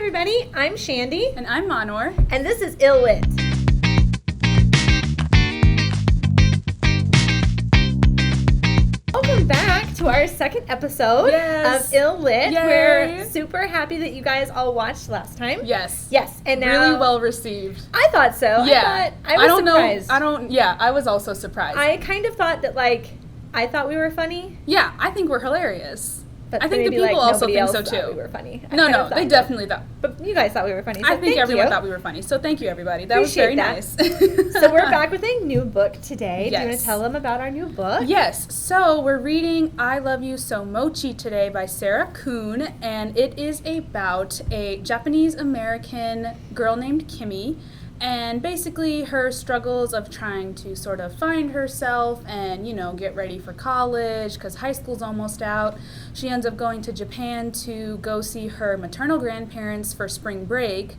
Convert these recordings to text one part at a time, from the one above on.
everybody. I'm Shandy. And I'm Manor. And this is Ill Lit. Welcome back to our second episode of Ill Lit. Yay. We're super happy that you guys all watched last time. Yes. Yes. And now really well received. I thought so. Yeah. I was surprised. I was also surprised. I kind of thought that, I thought we were funny. Yeah, I think we're hilarious. But I think the people also think so too. We were funny. No, they definitely thought. But you guys thought we were funny. So I think everyone thought we were funny. So thank you, everybody. That Appreciate was very nice. So we're back with a new book today. Yes. Do you want to tell them about our new book? Yes. So we're reading I Love You So Mochi today by Sarah Kuhn, and it is about a Japanese-American girl named Kimi, and basically her struggles of trying to sort of find herself and, get ready for college because high school's almost out. She ends up going to Japan to go see her maternal grandparents for spring break.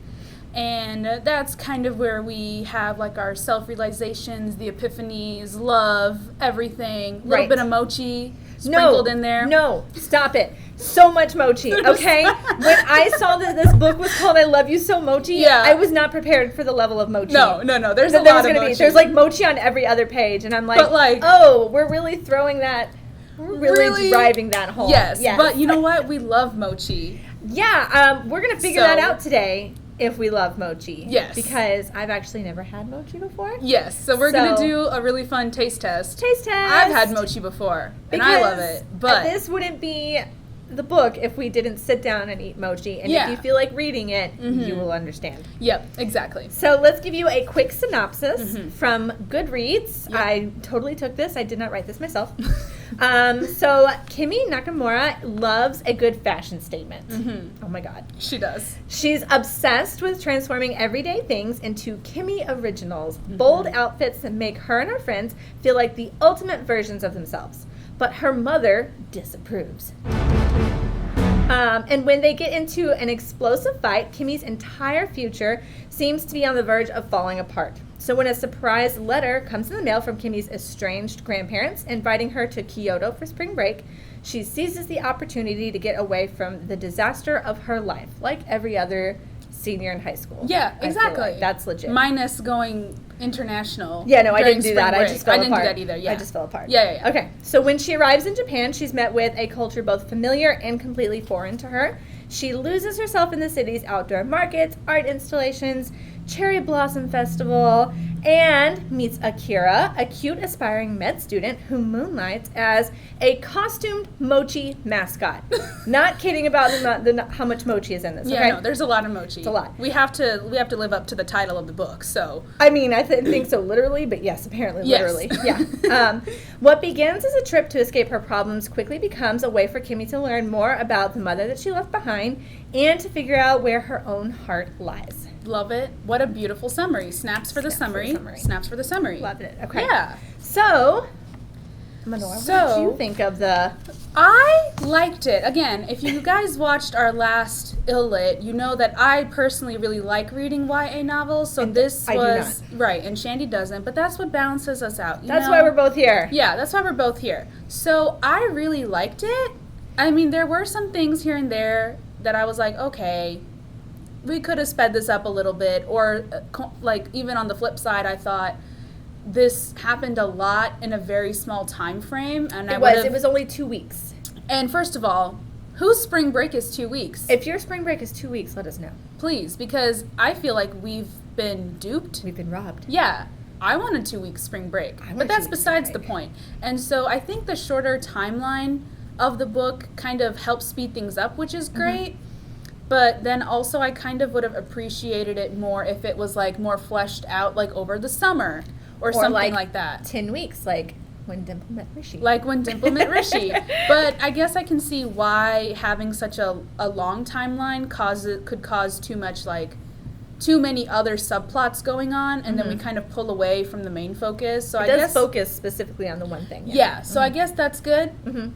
And that's kind of where we have our self-realizations, the epiphanies, love, everything. A little bit of mochi sprinkled in there. No, stop it. So much mochi, okay? When I saw that this book was called I Love You So Mochi, I was not prepared for the level of mochi. No. There's a lot of mochi. There's mochi on every other page, and I'm we're really throwing that, really driving that home. Yes, but you know what? We love mochi. Yeah, we're going to figure that out today. If we love mochi. Yes. Because I've actually never had mochi before. Yes. So we're going to do a really fun taste test. I've had mochi before, and I love it. But this wouldn't be the book if we didn't sit down and eat mochi. And if you feel like reading it, you will understand. Yep, exactly. So let's give you a quick synopsis from Goodreads. Yep. I totally took this. I did not write this myself. So Kimi Nakamura loves a good fashion statement. Oh my God. She does. She's obsessed with transforming everyday things into Kimi originals, bold outfits that make her and her friends feel like the ultimate versions of themselves. But her mother disapproves. And when they get into an explosive fight, Kimi's entire future seems to be on the verge of falling apart. So when a surprise letter comes in the mail from Kimi's estranged grandparents inviting her to Kyoto for spring break, she seizes the opportunity to get away from the disaster of her life, like every other senior in high school. Yeah, exactly. That's legit. Minus going international. Yeah, no, I didn't do that. Break. I just fell apart. I didn't do that either, yeah. I just fell apart. Yeah. Okay, so when she arrives in Japan, she's met with a culture both familiar and completely foreign to her. She loses herself in the city's outdoor markets, art installations, cherry blossom festival, and meets Akira, a cute aspiring med student who moonlights as a costumed mochi mascot. Not kidding about how much mochi is in this. Yeah, okay? no, there's a lot of mochi. It's a lot. We have to live up to the title of the book. So I mean, I think so literally, but yes, apparently literally. Yeah. What begins as a trip to escape her problems quickly becomes a way for Kimi to learn more about the mother that she left behind and to figure out where her own heart lies. Love it. What a beautiful summary. Snaps for the summary. Snaps for the summary. Loved it. Okay. Yeah. So, Manor, what did you think of the... I liked it. Again, if you guys watched our last Ill Lit, you know that I personally really like reading YA novels. So and this I was... do not. Right, and Shandy doesn't. But that's what balances us out. That's why we're both here. Yeah, that's why we're both here. So I really liked it. I mean, there were some things here and there that I was like, okay, we could have sped this up a little bit, or even on the flip side, I thought this happened a lot in a very small time frame, and it was only 2 weeks. And first of all, whose spring break is 2 weeks? If your spring break is 2 weeks, let us know, please, because I feel like we've been duped. We've been robbed. Yeah, I want a 2 week spring break, but that's besides the point. And so I think the shorter timeline of the book kind of helps speed things up, which is great. But then also I kind of would have appreciated it more if it was more fleshed out over the summer or something like that. 10 weeks, like when Dimple met Rishi. But I guess I can see why having such a long timeline could cause too much too many other subplots going on, and then we kind of pull away from the main focus. So I guess focus specifically on the one thing. Yeah. So I guess that's good.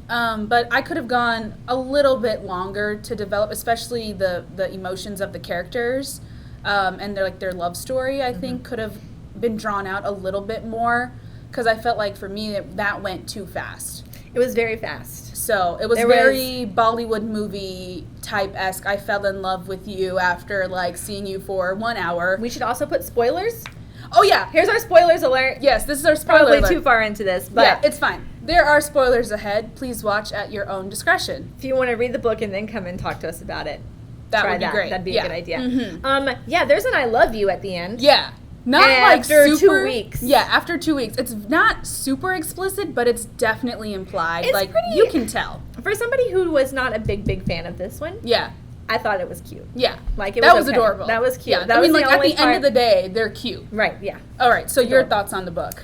But I could have gone a little bit longer to develop, especially the emotions of the characters, and their love story. I think could have been drawn out a little bit more, because I felt like for me that went too fast. It was very fast. So it was very Bollywood movie type-esque. I fell in love with you after, like, seeing you for 1 hour. We should also put spoilers. Oh, yeah. Here's our spoilers alert. Yes, this is our spoiler Probably alert. too far into this, but yeah, it's fine. There are spoilers ahead. Please watch at your own discretion. if you want to read the book and then come and talk to us about it, That would be great. That'd be a good idea. Mhm. Yeah, there's an I love you at the end. Yeah. Not And like after super, 2 weeks. Yeah, after 2 weeks. It's not super explicit, but it's definitely implied. It's like, pretty- you can tell. For somebody who was not a big fan of this one, Yeah. I thought it was cute. Yeah. Like, it that was was okay. adorable. That was cute. Yeah. That I was mean, like, the at only the end of part- the day, they're cute. Right, yeah. All right, so your Adorable. thoughts on the book.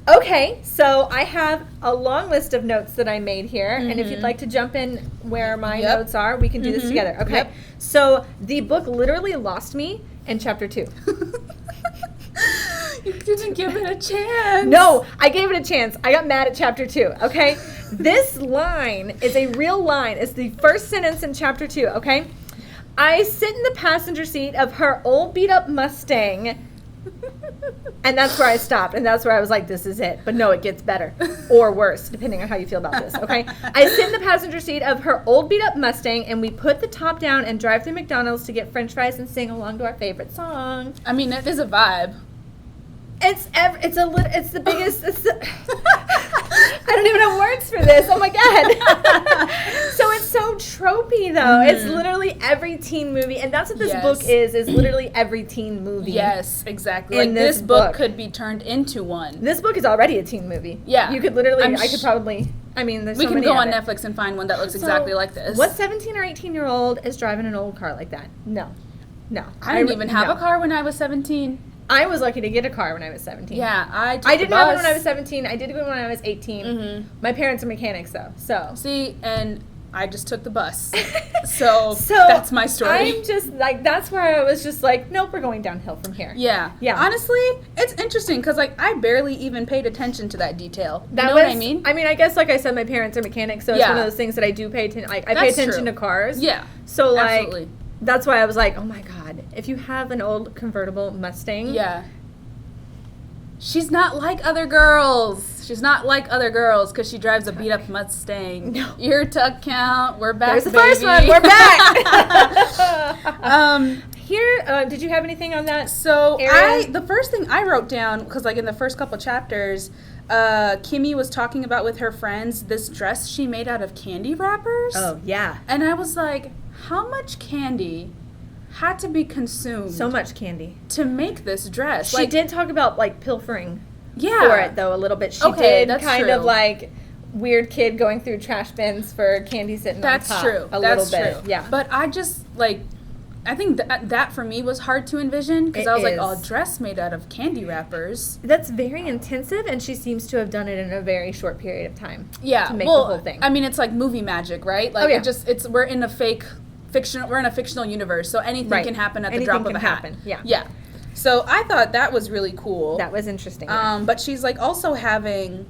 Okay, so I have a long list of notes that I made here, and if you'd like to jump in where my Yep. notes are, we can do this together. Okay, Yep. so the book literally lost me in chapter 2. You didn't give it a chance. No, I gave it a chance. I got mad at chapter 2, okay? This line is a real line. It's the first sentence in chapter 2, okay? I sit in the passenger seat of her old beat-up Mustang, and that's where I stopped, and that's where I was like, this is it. But no, it gets better, or worse, depending on how you feel about this, okay? I sit in the passenger seat of her old beat-up Mustang, and we put the top down and drive through McDonald's to get french fries and sing along to our favorite song. I mean, it is a vibe. It's the biggest. I don't even have words for this. Oh my god! So it's so tropey, though. It's literally every teen movie, and that's what this book is. Is literally every teen movie. Yes, exactly. In Like, this this book book. could be turned into one. This book is already a teen movie. Yeah. You could literally. I'm I could probably. I mean, there's We so can many go of on it. Netflix and find one that looks So, exactly like this. What 17 or 18-year-old is driving an old car like that? No. I didn't even have a car when I was 17. I was lucky to get a car when I was 17. Yeah, I took I the didn't have it bus. when I was 17. I did it when I was 18. My parents are mechanics, though. So. See, and I just took the bus. So that's my story. I'm just like, that's where I was just like, nope, we're going downhill from here. Yeah. Yeah. Honestly, it's interesting because, like, I barely even paid attention to that detail. You That know was, what I mean? I mean, I guess, like I said, my parents are mechanics, so it's Yeah. one of those things that I do pay attention. Like, I pay That's attention true. to cars. Yeah. So, like, Absolutely. that's why I was like, oh my god, if you have an old convertible Mustang, Yeah. She's not like other girls. She's not like other girls because she drives a beat-up Mustang. No. Your tuck count. We're back, there's the baby. first one. We're back. Here, did you have anything on that? So Aaron? the first thing I wrote down, because like in the first couple chapters, Kimmy was talking about with her friends this dress she made out of candy wrappers. Oh yeah, And I was like, how much candy had to be consumed so much candy. to make this dress? She did talk about like pilfering Yeah. for it though a little bit. She Okay, did that's kind true. of like weird kid going through trash bins for candy sitting That's on top. true. A That's little bit. true. Yeah. But I just like, I think that for me was hard to envision because It I was like, is. oh, a dress made out of candy wrappers. That's very intensive, and she seems to have done it in a very short period of time. Yeah. To make well, the whole thing. I mean, it's like movie magic, right? Like, yeah. we're in a we're in a fictional universe, so anything Right. can happen at Anything the drop of can a hat. happen, yeah. Yeah. So I thought that was really cool. That was interesting. But she's like also having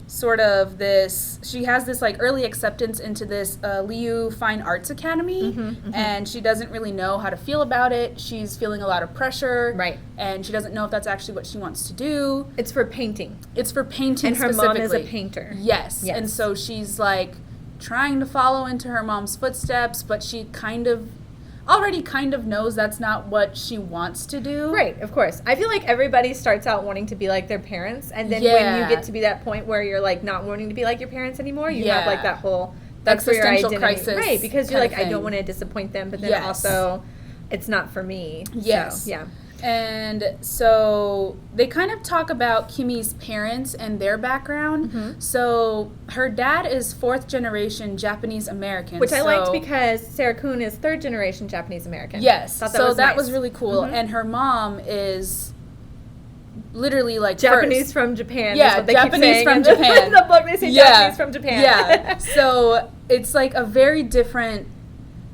sort of this, she has this like early acceptance into this Liu Fine Arts Academy, and she doesn't really know how to feel about it. She's feeling a lot of pressure. Right. And she doesn't know if that's actually what she wants to do. It's for painting. It's for painting And her specifically. mom is a painter. Yes. Yes. And so she's like trying to follow into her mom's footsteps, but she already kind of knows that's not what she wants to do. Right, of course. I feel like everybody starts out wanting to be like their parents, and then when Yeah. you get to be that point where you're like not wanting to be like your parents anymore, you have Yeah. like that whole that's where your Existential identity, crisis right? Because you're kind like, of I don't thing. want to disappoint them, but then Yes. also, it's not for me. Yes. So, yeah. And so they kind of talk about Kimmy's parents and their background. So her dad is 4th generation Japanese American. Which I liked because Sarah Kuhn is 3rd generation Japanese American. Yes. Thought So that nice. was really cool. And her mom is literally like Japanese first. from Japan. Yeah, is what they Japanese keep saying. from In Japan. the book they say Japanese from Japan. Yeah. So it's like a very different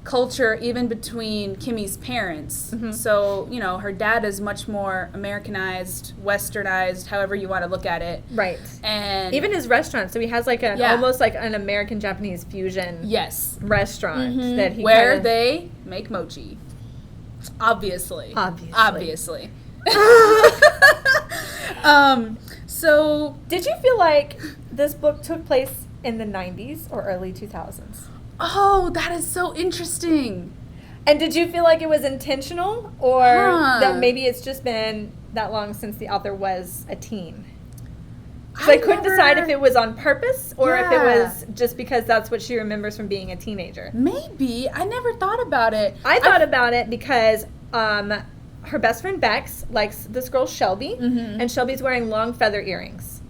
culture even between Kimmy's parents. So, you know, her dad is much more Americanized, westernized, however you want to look at it. Right. And Even his restaurant. So he has like an Yeah. almost like an American Japanese fusion yes, restaurant that he where kinda, they make mochi. Obviously. Obviously. So Did you feel like this book took place in the 90s or early 2000s. Oh, that is so interesting. And did you feel like it was intentional, or that maybe it's just been that long since the author was a teen? So I couldn't decide if it was on purpose or if it was just because that's what she remembers from being a teenager. Maybe. I never thought about it. I thought about it because her best friend Bex likes this girl Shelby, and Shelby's wearing long feather earrings.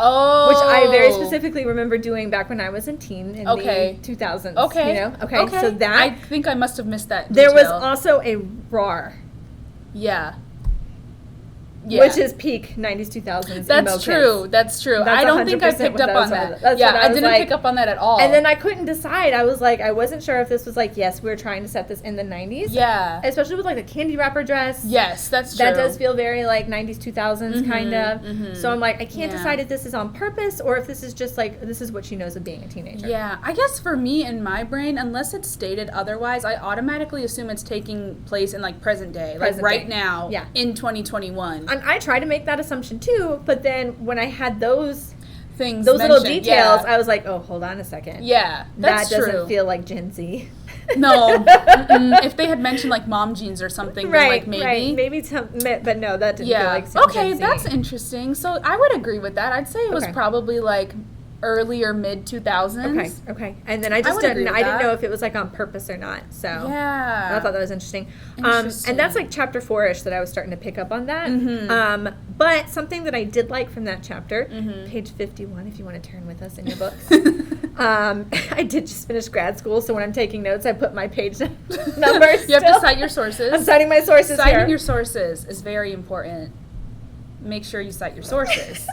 Oh. Which I very specifically remember doing back when I was a teen in the 2000s. Okay. You know? Okay. So that. I think I must have missed that There was detail. also a RAR. Yeah. Which is peak 90s, 2000s. That's true. That's true. I don't think I picked up on that. I didn't pick up on that at all. And then I couldn't decide. I was like, I wasn't sure if this was like, yes, we were trying to set this in the 90s. Yeah. Especially with like the candy wrapper dress. Yes, that's true. That does feel very like 90s, 2000s kind of. So I'm like, I can't decide if this is on purpose or if this is just like, this is what she knows of being a teenager. Yeah. I guess for me in my brain, unless it's stated otherwise, I automatically assume it's taking place in like present day. Like right now. Yeah. In 2021. And I try to make that assumption too, but then when I had those things, those little details, I was like, oh, hold on a second. Yeah, that's that doesn't feel like Gen Z. No. If they had mentioned like mom jeans or something, then like maybe. Right, maybe but no, that didn't feel like Gen Okay, Z. that's interesting. So I would agree with that. I'd say it was probably like early or mid 2000s. Okay. And then I didn't know if it was like on purpose or not. So yeah, I thought that was interesting. And that's like chapter 4-ish that I was starting to pick up on that. But something that I did like from that chapter, page 51, if you want to turn with us in your books. I did just finish grad school, so when I'm taking notes, I put my page numbers. You have to cite your sources. I'm citing my sources here. Citing your sources is very important. Make sure you cite your sources.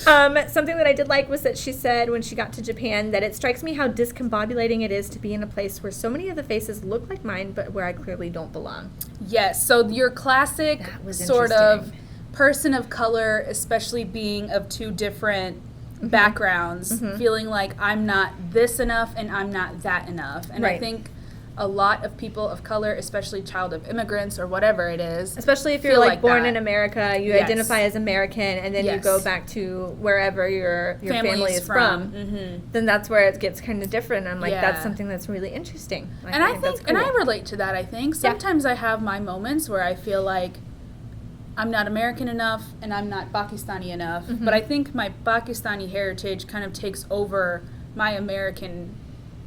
Something that I did like was that she said when she got to Japan that it strikes me how discombobulating it is to be in a place where so many of the faces look like mine, but where I clearly don't belong. Yes, so your classic sort of person of color, especially being of two different backgrounds, feeling like I'm not this enough and I'm not that enough. And I think a lot of people of color, especially child of immigrants or whatever it is, especially if you're like born in America, you identify as American, and then you go back to wherever your family is from, then that's where it gets kind of different. I'm like, that's something that's really interesting. I think and I relate to that. I think sometimes I have my moments where I feel like I'm not American enough and I'm not Pakistani enough, but I think my Pakistani heritage kind of takes over my American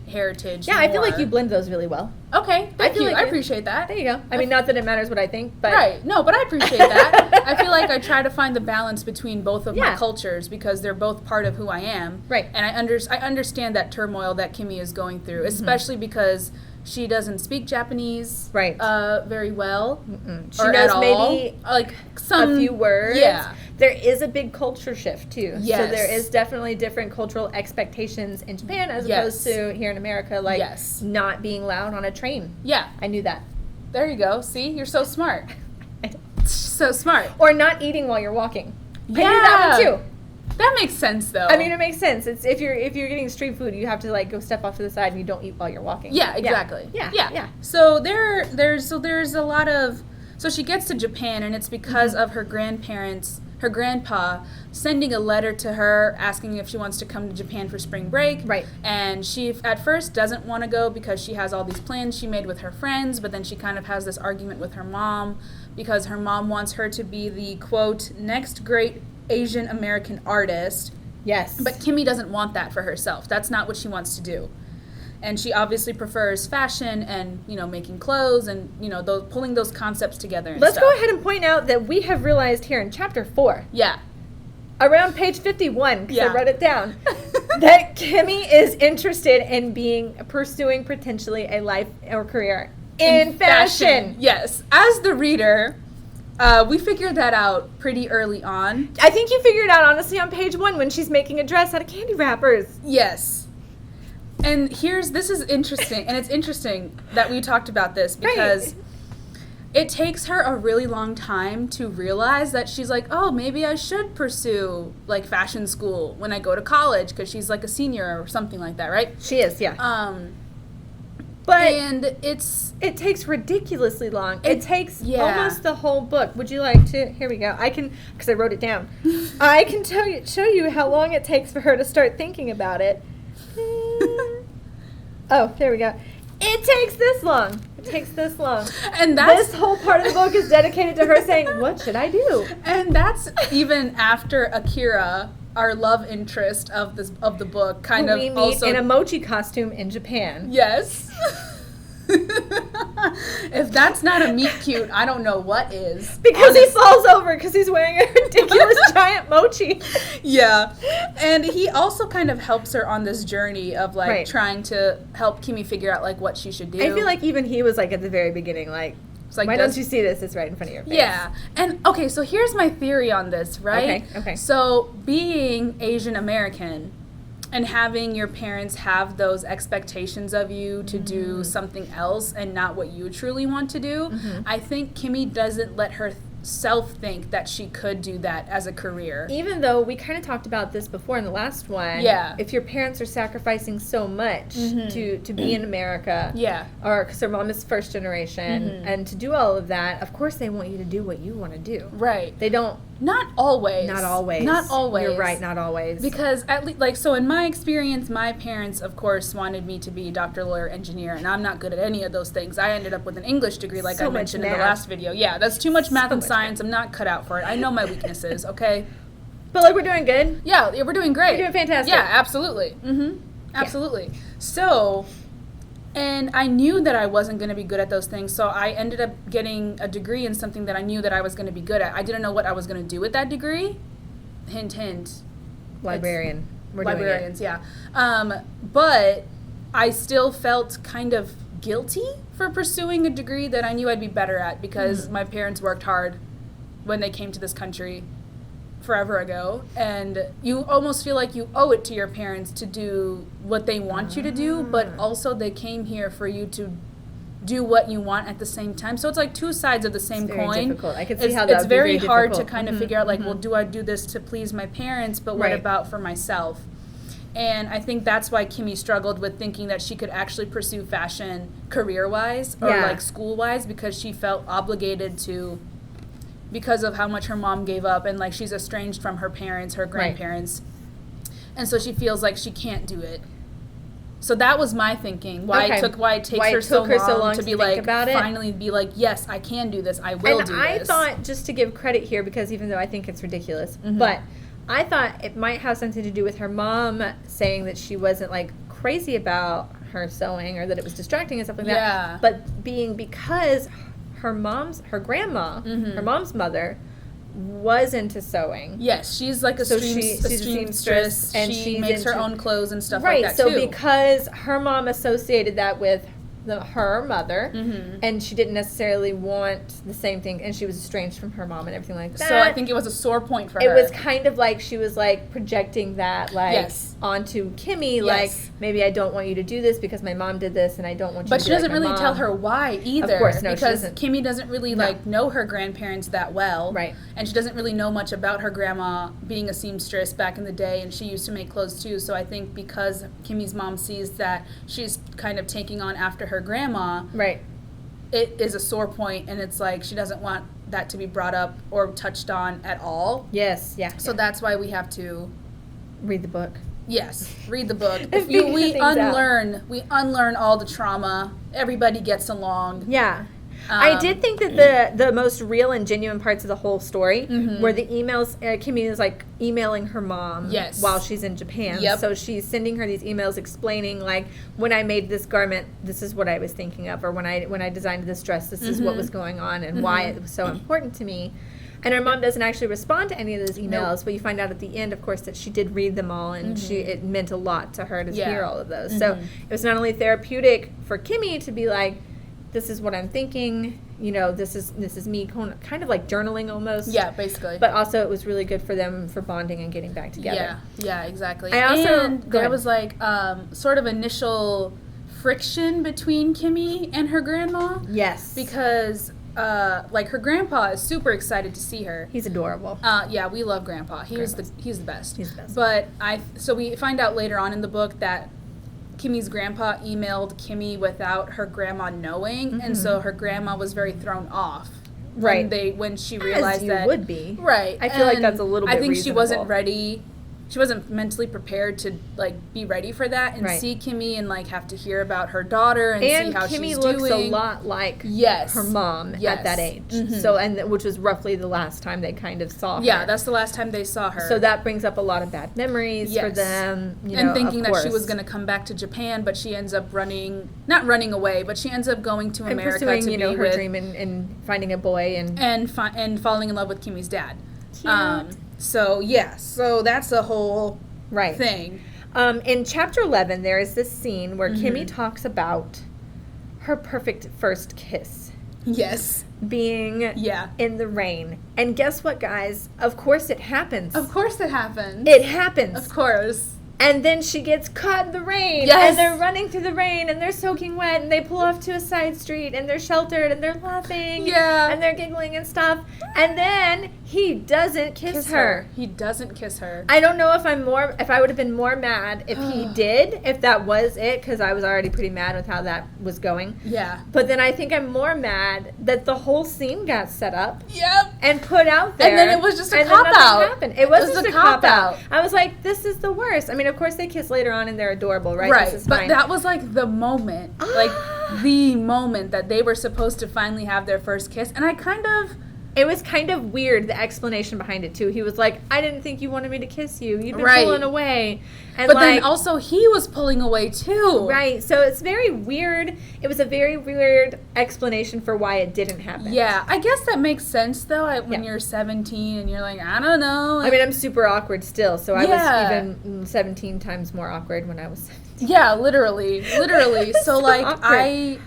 heritage. Yeah, more. I feel like you blend those really well. Okay, thank you. I appreciate that. There you go. I mean, not that it matters what I think, but but I appreciate that. I feel like I try to find the balance between both of my cultures because they're both part of who I am. Right. And I understand that turmoil that Kimmy is going through, especially because she doesn't speak Japanese very well. She knows maybe like a few words. Yeah. There is a big culture shift too. Yes. So there is definitely different cultural expectations in Japan as opposed to here in America, like not being loud on a train. Yeah. I knew that. There you go. See, you're so smart. So smart. Or not eating while you're walking. Yeah. I knew that one too. That makes sense, though. I mean, it makes sense. It's if you're getting street food, you have to like go step off to the side and you don't eat while you're walking. Yeah, exactly. Yeah. So there's a lot of she gets to Japan, and it's because of her grandparents, her grandpa sending a letter to her asking if she wants to come to Japan for spring break. Right. And she at first doesn't want to go because she has all these plans she made with her friends, but then she kind of has this argument with her mom because her mom wants her to be the quote next great Asian American artist. Yes. But Kimmy doesn't want that for herself. That's not what she wants to do. And she obviously prefers fashion and, making clothes and, pulling those concepts together and Let's go ahead and point out that we have realized here in chapter 4. Yeah. Around page 51, because I wrote it down, that Kimmy is interested in pursuing potentially a life or career in fashion. Yes. As the reader, we figured that out pretty early on. I think you figured it out, honestly, on page 1 when she's making a dress out of candy wrappers. Yes. And this is interesting, and it's interesting that we talked about this because it takes her a really long time to realize that she's like, oh, maybe I should pursue, like, fashion school when I go to college because she's, like, a senior or something like that, right? She is, yeah. and it takes ridiculously long. It takes yeah. almost the whole book. Would you like to? Here we go. I can, because I wrote it down. I can show you how long it takes for her to start thinking about it. Oh, there we go. It takes this long. It takes this long. And that's, this whole part of the book is dedicated to her saying, "What should I do?" And that's even after Akira, our love interest of the book, kind of we meet also in a Mochi costume in Japan. Yes. If that's not a meet cute, I don't know what is. Because he falls over because he's wearing a ridiculous giant mochi. Yeah. And he also kind of helps her on this journey of like right. trying to help Kimmy figure out like what she should do. I feel like even he was like at the very beginning, like, why don't you see this? It's right in front of your face. Yeah. And okay, so here's my theory on this, right? Okay. So being Asian American and having your parents have those expectations of you to do something else and not what you truly want to do, I think Kimmy doesn't let herself think that she could do that as a career. Even though we kind of talked about this before in the last one. Yeah. If your parents are sacrificing so much to be in America. Yeah. Or because their mom is first generation. And to do all of that, of course they want you to do what you want to do. Right. They don't. Not always. Not always. Not always. You're right, not always. Because at least, like, so in my experience, my parents, of course, wanted me to be doctor, lawyer, engineer, and I'm not good at any of those things. I ended up with an English degree, like so I mentioned in math. the last video. Yeah, that's too much math and much science. I'm not cut out for it. I know my weaknesses, okay? But like, we're doing good. Yeah, we're doing great. We're doing fantastic. Yeah, absolutely. Absolutely. So, and I knew that I wasn't going to be good at those things, so I ended up getting a degree in something that I knew that I was going to be good at. I didn't know what I was going to do with that degree. Hint, hint. Librarian. We're Librarians, yeah. But I still felt kind of guilty for pursuing a degree that I knew I'd be better at because my parents worked hard when they came to this country forever ago, and you almost feel like you owe it to your parents to do what they want you to do, but also they came here for you to do what you want at the same time. So it's like two sides of the same coin. Very difficult. I can see how that it's would be very hard difficult. to kind of figure out like, well, do I do this to please my parents, but what Right. about for myself? And I think that's why Kimmy struggled with thinking that she could actually pursue fashion career-wise or like school-wise, because she felt obligated to, because of how much her mom gave up, and like she's estranged from her parents, her grandparents, and so she feels like she can't do it. So that was my thinking. Why it takes her so long to be like, finally be like, yes, I can do this. I will do this. I thought, just to give credit here, because even though I think it's ridiculous, but I thought it might have something to do with her mom saying that she wasn't like crazy about her sewing or that it was distracting and stuff like that. But because her grandma, her mom's mother, was into sewing. Yes, she's like a seamstress, and she makes her own clothes and stuff like that too. Right, so because her mom associated that with her mother, and she didn't necessarily want the same thing, and she was estranged from her mom and everything like that. So I think it was a sore point for her. It was kind of like she was like projecting that onto Kimmy, like, maybe I don't want you to do this because my mom did this, and I don't want you to do it. But she doesn't really tell her why either. Of course, no, because she doesn't. Kimmy doesn't really like know her grandparents that well. Right. And she doesn't really know much about her grandma being a seamstress back in the day, and she used to make clothes too. So I think because Kimmy's mom sees that she's kind of taking on after her grandma, right, it is a sore point, and it's like she doesn't want that to be brought up or touched on at all. Yes, yeah. So that's why we have to read the book. Yes, read the book. We unlearn all the trauma. Everybody gets along. Yeah. I did think that the most real and genuine parts of the whole story were the emails. Kimmy is like emailing her mom while she's in Japan. Yep. So she's sending her these emails explaining, like, when I made this garment, this is what I was thinking of, or when I designed this dress, this is what was going on and why it was so important to me. And her mom doesn't actually respond to any of those emails, but you find out at the end, of course, that she did read them all, and it meant a lot to her to hear all of those. So it was not only therapeutic for Kimmy to be like, this is what I'm thinking, you know, this is me, kind of like journaling almost. Yeah, basically. But also it was really good for them for bonding and getting back together. Yeah, exactly. And there was like sort of initial friction between Kimmy and her grandma. Yes. Because like her grandpa is super excited to see her. He's adorable. Yeah, we love grandpa. He's the best. He's the best. But so we find out later on in the book that Kimmy's grandpa emailed Kimmy without her grandma knowing, and so her grandma was very thrown off. Right. When she realized As you that would be. Right. I feel like that's a little bit I think reasonable. she wasn't ready. She wasn't mentally prepared to like be ready for that and Right. see Kimmy and like have to hear about her daughter and see how Kimmy she's looks doing. a lot like Yes. her mom Yes. at that age. Mhm. So which was roughly the last time they kind of saw her. Yeah, that's the last time they saw her. So that brings up a lot of bad memories for Yes. them. And thinking of that she was course. going to come back to Japan, but she ends up not running away, but she ends up going to and America pursuing, to be her with dream and finding a boy and falling in love with Kimmy's dad. Cute. So that's a whole right. thing. In chapter 11, there is this scene where Kimmy talks about her perfect first kiss Yes. being in the rain. And guess what, guys? Of course it happens. Of course it happens. It happens. Of course. And then she gets caught in the rain. Yes. And they're running through the rain and they're soaking wet and they pull off to a side street and they're sheltered and they're laughing. Yeah. And they're giggling and stuff. And then he doesn't kiss her. He doesn't kiss her. I don't know if I would have been more mad if he did, if that was it, because I was already pretty mad with how that was going. Yeah. But then I think I'm more mad that the whole scene got set up Yep. and put out there. And then it was just a and then cop nothing out. happened. It was just a cop out. out. I was like, this is the worst. I mean, of course they kiss later on and they're adorable, right? Right. This is But fine. that was like the moment. Like the moment that they were supposed to finally have their first kiss. And It was kind of weird, the explanation behind it, too. He was like, I didn't think you wanted me to kiss you. You've been Right. pulling away. And But then also he was pulling away too. Right. So it's very weird. It was a very weird explanation for why it didn't happen. Yeah, I guess that makes sense though. When Yeah. you're 17 and you're like, I don't know. I mean, I'm super awkward still, so I Yeah. was even 17 times more awkward when I was 17. Yeah, literally. So So like awkward.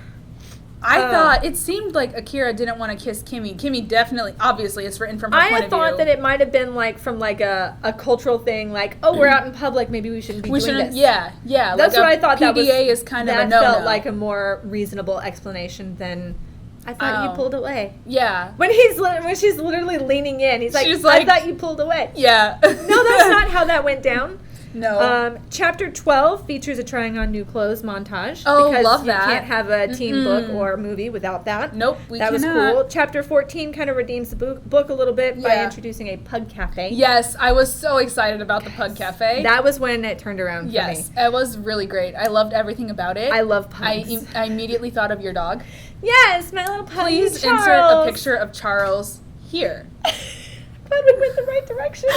I thought it seemed like Akira didn't want to kiss Kimmy. Kimmy definitely, obviously, it's written from her I point had of thought view. that it might have been like from like a cultural thing, like, oh, we're out in public, maybe we shouldn't be doing this. Yeah. That's like what I thought. PDA that was is kind of a that no-no. felt like a more reasonable explanation than I thought you Oh. pulled away. Yeah. When she's literally leaning in, he's like, She's I like- thought you pulled away. Yeah. No, that's not how that went down. No. Chapter 12 features a trying on new clothes montage. Oh, because love that. You can't have a teen book or a movie without that. Nope, we That cannot. was cool. Chapter 14 kind of redeems the book a little bit by Yeah. introducing a pug cafe. Yes, I was so excited about the Pug Cafe. That was when it turned around for Yes, me. it was really great. I loved everything about it. I love pugs. I immediately thought of your dog. Yes, my little pug. Please Charles. insert a picture of Charles here. Glad we went the right direction.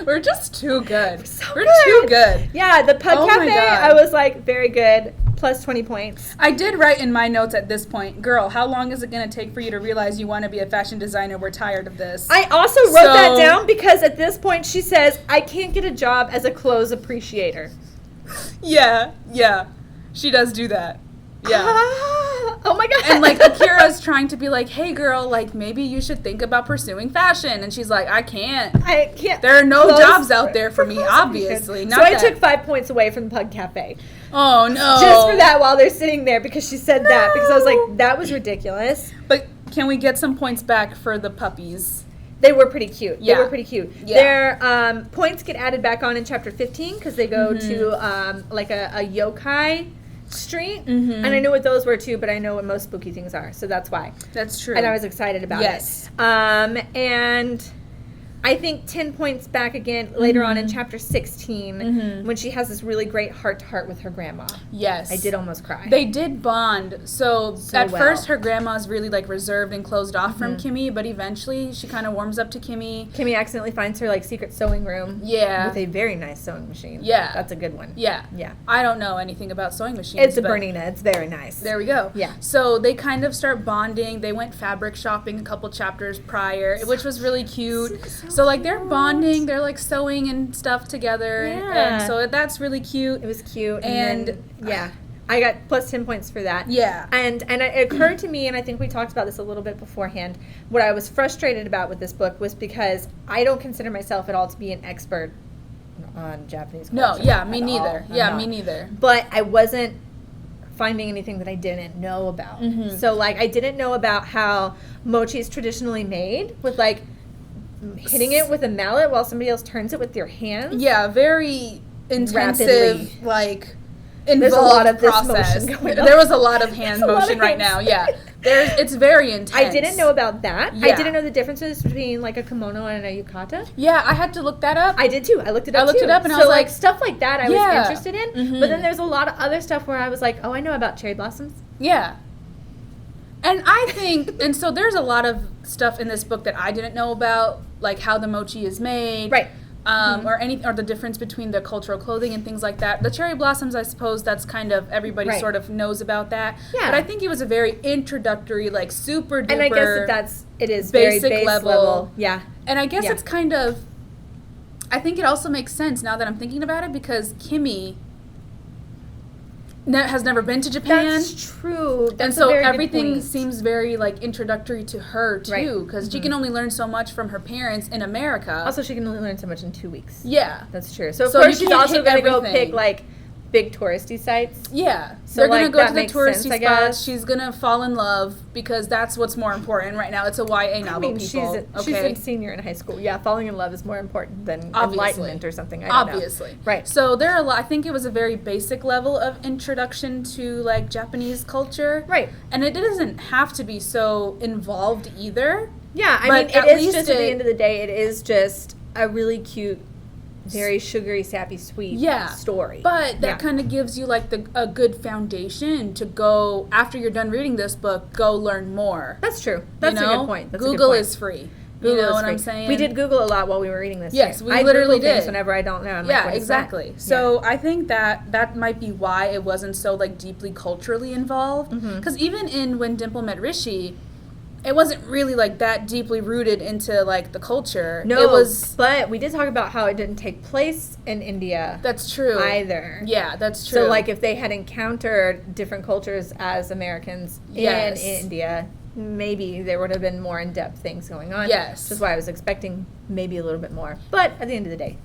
We're just too good. So We're good. too good. Yeah, the pug Oh my cafe, God. I was like, very good. Plus 20 points. I did write in my notes at this point, girl, how long is it going to take for you to realize you want to be a fashion designer? We're tired of this. I also wrote that down because at this point she says, I can't get a job as a clothes appreciator. Yeah. She does do that. Yeah. Oh my God. And like Akira's trying to be like, hey girl, like maybe you should think about pursuing fashion. And she's like, I can't. There are no Clothes jobs out there for me, clothes obviously. appreciation. Not So I that- took 5 points away from the pug cafe. Oh no. Just for that while they're sitting there because she said that. Because I was like, that was ridiculous. But can we get some points back for the puppies? They were pretty cute. Yeah. They were pretty cute. Yeah. Their points get added back on in chapter 15 because they go to like a yokai street. And I know what those were too, but I know what most spooky things are. So that's why. That's true. And I was excited about Yes. it. And I think 10 points back again later on in chapter 16 when she has this really great heart-to-heart with her grandma. Yes. I did almost cry. They did bond. So at well. first her grandma's really like reserved and closed off from Kimmy, but eventually she kind of warms up to Kimmy. Kimmy accidentally finds her like secret sewing room. Yeah. With a very nice sewing machine. Yeah. That's a good one. Yeah. Yeah. I don't know anything about sewing machines. It's a but Bernina. It's very nice. There we go. Yeah. So they kind of start bonding. They went fabric shopping a couple chapters prior, which was really cute. So like they're bonding. They're like sewing and stuff together. Yeah. And so that's really cute. It was cute. And- then, yeah. I got plus 10 points for that. Yeah. And it occurred to me, and I think we talked about this a little bit beforehand, what I was frustrated about with this book was because I don't consider myself at all to be an expert on Japanese culture. No, yeah, me at all. neither. I'm Yeah, not. me neither. But I wasn't finding anything that I didn't know about. So, like, I didn't know about how mochi is traditionally made with, like, hitting it with a mallet while somebody else turns it with their hands. Yeah, very intensive, rapidly. like, There's a lot of this process. motion going on. There was a lot of hand There's a lot motion of right hands. now. Yeah, it's very intense. I didn't know about that. I Yeah. didn't know the differences between like a kimono and a yukata. Yeah, I had to look that up. I did too. I looked it up. And I so was like like, stuff like that I was yeah. interested in. Mhm. But then there's a lot of other stuff where I was like, oh, I know about cherry blossoms. Yeah. And I think, and so there's a lot of stuff in this book that I didn't know about, like how the mochi is made. Right. Or the difference between the cultural clothing and things like that. The cherry blossoms, I suppose that's kind of, everybody Right. sort of knows about that. Yeah. But I think it was a very introductory, like super duper. And I guess it is very basic base level. Yeah. And I guess Yeah. it's kind of, I think it also makes sense now that I'm thinking about it, because Kimmy has never been to Japan. That's true. That's And so a very good everything point. seems very like introductory to her Right. too, because she can only learn so much from her parents in America. Also, she can only learn so much in 2 weeks. Yeah. That's true. So, of So course, you she's can't also hit going to go everything. pick, like, big touristy sites. Yeah. So, They're going like, to go that to the makes touristy sense, I spots. guess. She's going to fall in love because that's what's more important right now. It's a YA novel, I mean, people. she's a senior in high school. Yeah, falling in love is more important than Obviously. enlightenment or something. I don't know. Obviously. Right. So there are a lot, I think it was a very basic level of introduction to like Japanese culture. Right. And it doesn't have to be so involved either. Yeah, I But mean, at it is least just, at the it- end of the day, it is just a really cute, very sugary, sappy, sweet story. But that Yeah. kind of gives you like a good foundation to go, after you're done reading this book, go learn more. That's true. That's You know? a good point. That's a good Google point. is free. Google you know is what free. I'm saying? We did Google a lot while we were reading this. Yes, too. we I literally Google things did. whenever I don't know. I'm like, Yeah, what is that? exactly. Yeah. So I think that might be why it wasn't so like deeply culturally involved. Because even in When Dimple Met Rishi, it wasn't really like that deeply rooted into like the culture. No, it was. but we did talk about how it didn't take place in India That's true. either. Yeah, that's true. So, like, if they had encountered different cultures as Americans Yes. in India, maybe there would have been more in-depth things going on. Yes. Which is why I was expecting maybe a little bit more. But at the end of the day,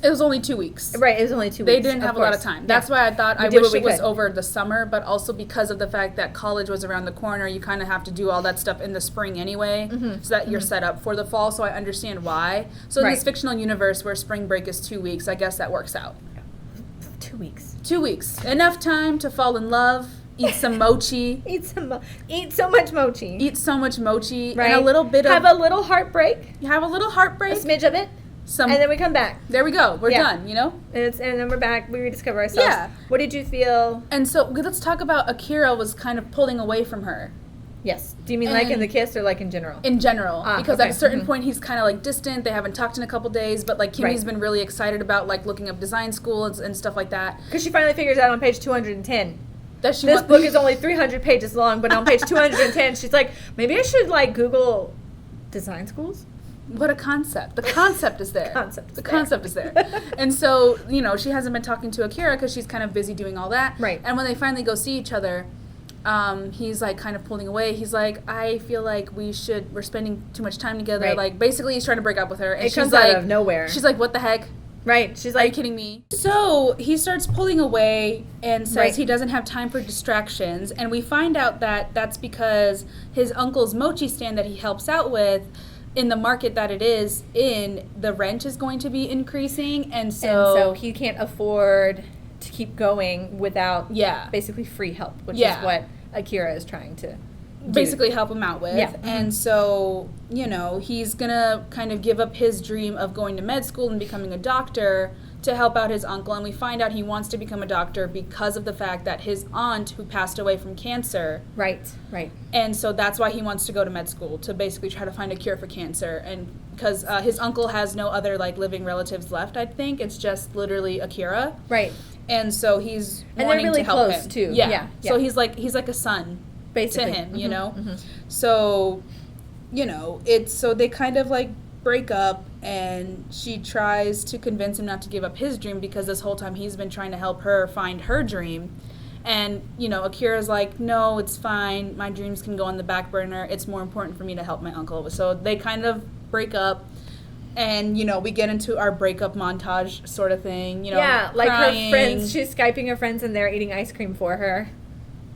it was only 2 weeks. right, it was only 2 They weeks. didn't have a lot of time. That's why I thought We I did wish what we it was could. over the summer, but also because of the fact that college was around the corner, you kind of have to do all that stuff in the spring anyway, so that you're set up for the fall. So I understand why. So in Right. this fictional universe where spring break is 2 weeks, I guess that works out. 2 weeks. 2 weeks, enough time to fall in love, eat some mochi, Eat so much mochi. eat so much mochi, right? and a little bit have of a little heartbreak, have a little a heartbreak, smidge of it, some. and then we come back. There we go. We're Yeah. done. You know. And then we're back. We rediscover ourselves. Yeah. What did you feel? And so let's talk about Akira was kind of pulling away from her. Yes. Do you mean like in And- the kiss or like in general? In general, because at okay. a certain Mhm. point he's kind of like distant. They haven't talked in a couple days, but like Kimmy's Right. been really excited about like looking up design school and stuff like that. Because she finally figures out on page 210. That she This wa- book is only 300 pages long, but on page 210, she's like, maybe I should like Google design schools. What a concept! The concept is there. Concept is the there. concept is there. And so she hasn't been talking to Akira because she's kind of busy doing all that. Right. And when they finally go see each other, he's like kind of pulling away. He's like, I feel like we're spending too much time together. Right. Like basically, he's trying to break up with her. And It she's comes like, out of nowhere. She's like, what the heck? Right. She's Are you like, kidding me? So he starts pulling away and says Right. he doesn't have time for distractions. And we find out that that's because his uncle's mochi stand that he helps out with, in the market that it is in, the rent is going to be increasing. And so he can't afford to keep going without basically free help, which Yeah. is what Akira is trying to do. basically help him out with. Yeah. And so, he's going to kind of give up his dream of going to med school and becoming a doctor to help out his uncle. And we find out he wants to become a doctor because of the fact that his aunt, who passed away from cancer, Right. and so that's why he wants to go to med school, to basically try to find a cure for cancer. And because his uncle has no other like living relatives left, I think it's just literally Akira. Right. And so he's And they're wanting really to help close, him too. Yeah. Yeah, So yeah. he's like a son Basically. to him, Mhm. So, it's so they kind of like break up, and she tries to convince him not to give up his dream because this whole time he's been trying to help her find her dream. And, Akira's like, no, it's fine. My dreams can go on the back burner. It's more important for me to help my uncle. So they kind of break up. And, we get into our breakup montage sort of thing, Yeah, like crying. her friends. She's Skyping her friends and they're eating ice cream for her.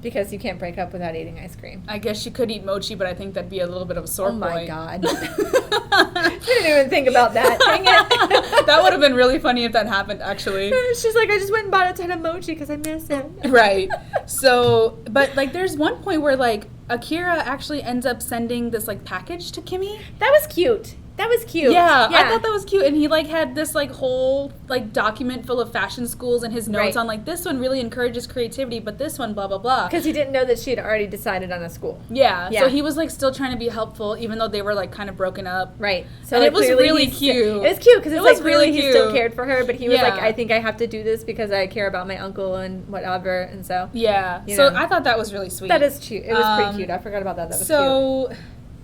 Because you can't break up without eating ice cream. I guess she could eat mochi, but I think that'd be a little bit of a sore point. Oh my God. I didn't even think about that. Dang it. That would have been really funny if that happened, actually. She's like, I just went and bought a ton of mochi because I miss it. Right. So, but like there's one point where like Akira actually ends up sending this like package to Kimi. That was cute. That was cute. Yeah, I thought that was cute. And he like had this like whole like document full of fashion schools and his notes on like this one really encourages creativity, but this one blah blah blah. Because he didn't know that she had already decided on a school. Yeah. So he was like still trying to be helpful even though they were like kind of broken up. Right. So and it was really cute. It was cute because it's like really cute. He still cared for her, but he was like, I think I have to do this because I care about my uncle and whatever, and so. Yeah. So I thought that was really sweet. That is cute. It was pretty cute. I forgot about that. That was cute.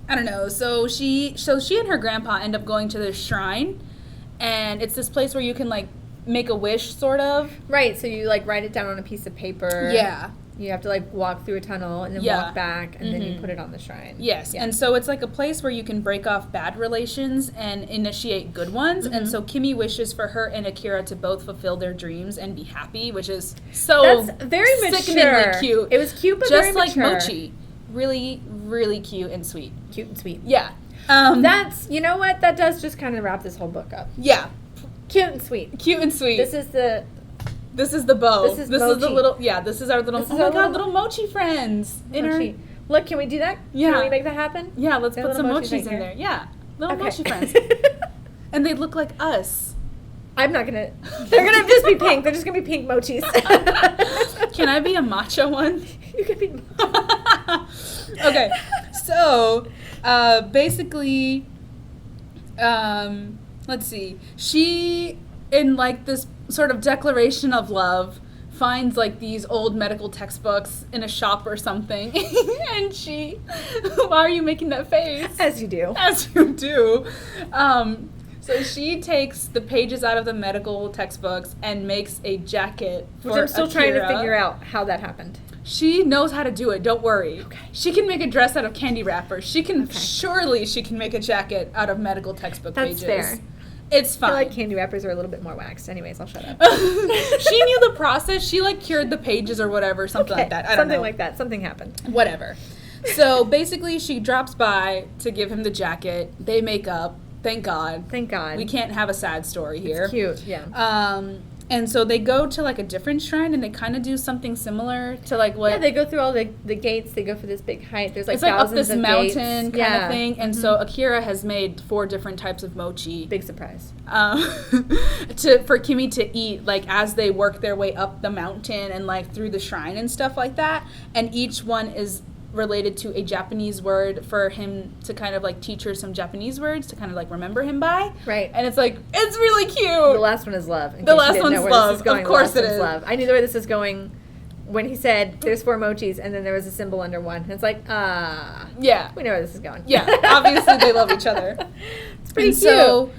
I don't know. So she and her grandpa end up going to this shrine, and it's this place where you can like make a wish, sort of. Right. So you like write it down on a piece of paper. Yeah. You have to like walk through a tunnel and then walk back, and then you put it on the shrine. Yes. Yeah. And so it's like a place where you can break off bad relations and initiate good ones. And so Kimi wishes for her and Akira to both fulfill their dreams and be happy, which is so that's very sickeningly cute. It was cute, but just very like mature. Mochi. Really, really cute and sweet. Cute and sweet. Yeah. That's, you know what? That does just kind of wrap this whole book up. Yeah. Cute and sweet. Cute and sweet. This is the bow. This is the little, this is our little, little Mochi friends. Mochi. Look, can we do that? Yeah. Can we make that happen? Yeah, let's put some Mochis in there. Yeah. Little Mochi friends. And they look like us. I'm not gonna, they're gonna just be pink. They're just gonna be pink Mochis. Can I be a matcha one? You can be. Okay, so basically, let's see. She, in like this sort of declaration of love, finds like these old medical textbooks in a shop or something, and she. Why are you making that face? As you do. As you do. So she takes the pages out of the medical textbooks and makes a jacket for Which I'm still Akira. trying to figure out how that happened. She knows how to do it, don't worry. Okay. She can make a dress out of candy wrappers. She can, surely she can make a jacket out of medical textbook pages. That's fair. It's fine. I feel like candy wrappers are a little bit more waxed. Anyways, I'll shut up. She knew the process. She like cured the pages or whatever, something like that. I don't know. Something like that. Something happened. Whatever. So basically she drops by to give him the jacket. They make up. Thank God. Thank God. We can't have a sad story here. It's cute, yeah. And so they go to like a different shrine and they kind of do something similar to like what... Yeah, they go through all the gates. They go for this big height. There's like it's like thousands up this of mountain gates. kind of thing. And so Akira has made 4 different types of mochi. Big surprise. For Kimi to eat like as they work their way up the mountain and like through the shrine and stuff like that. And each one is related to a Japanese word for him to kind of like teach her some Japanese words to kind of like remember him by. Right. And it's like, it's really cute. The last one is love. The last one's love. Of course it is. Love. I knew the way this is going when he said there's 4 mochis and then there was a symbol under one. And it's like, yeah. We know where this is going. Yeah. Obviously they love each other. It's pretty cute. So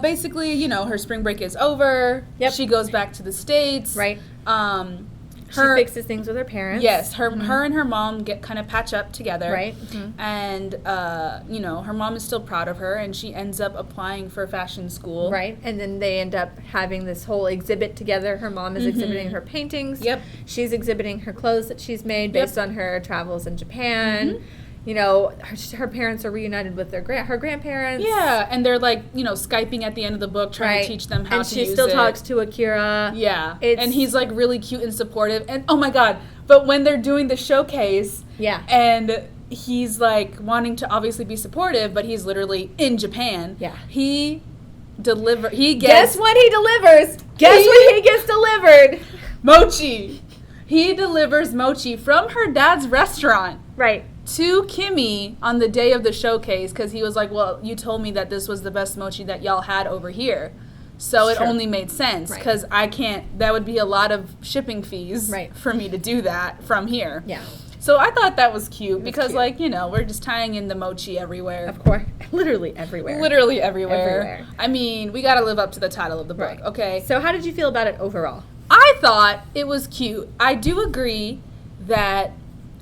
basically, you know, her spring break is over. Yep. She goes back to the States. Right. She fixes things with her parents. Yes, her and her mom kind of patch up together. Right. And, you know, her mom is still proud of her, and she ends up applying for fashion school. Right. And then they end up having this whole exhibit together. Her mom is exhibiting her paintings. Yep. She's exhibiting her clothes that she's made based on her travels in Japan. You know, her parents are reunited with her grandparents. Yeah, and they're like, you know, Skyping at the end of the book, trying to teach them how to use it. And she still talks to Akira. Yeah, and he's like really cute and supportive. And oh my God, but when they're doing the showcase, and he's like wanting to obviously be supportive, but he's literally in Japan. Yeah, Guess what he delivers? Guess what he gets delivered? Mochi. He delivers mochi from her dad's restaurant. Right. To Kimi on the day of the showcase because he was like, well, you told me that this was the best mochi that y'all had over here. So it only made sense because I can't, that would be a lot of shipping fees for me to do that from here. Yeah. So I thought that was cute because, like, you know, we're just tying in the mochi everywhere. Of course. Literally everywhere. Literally everywhere. I mean, we got to live up to the title of the book, okay? So how did you feel about it overall? I thought it was cute. I do agree that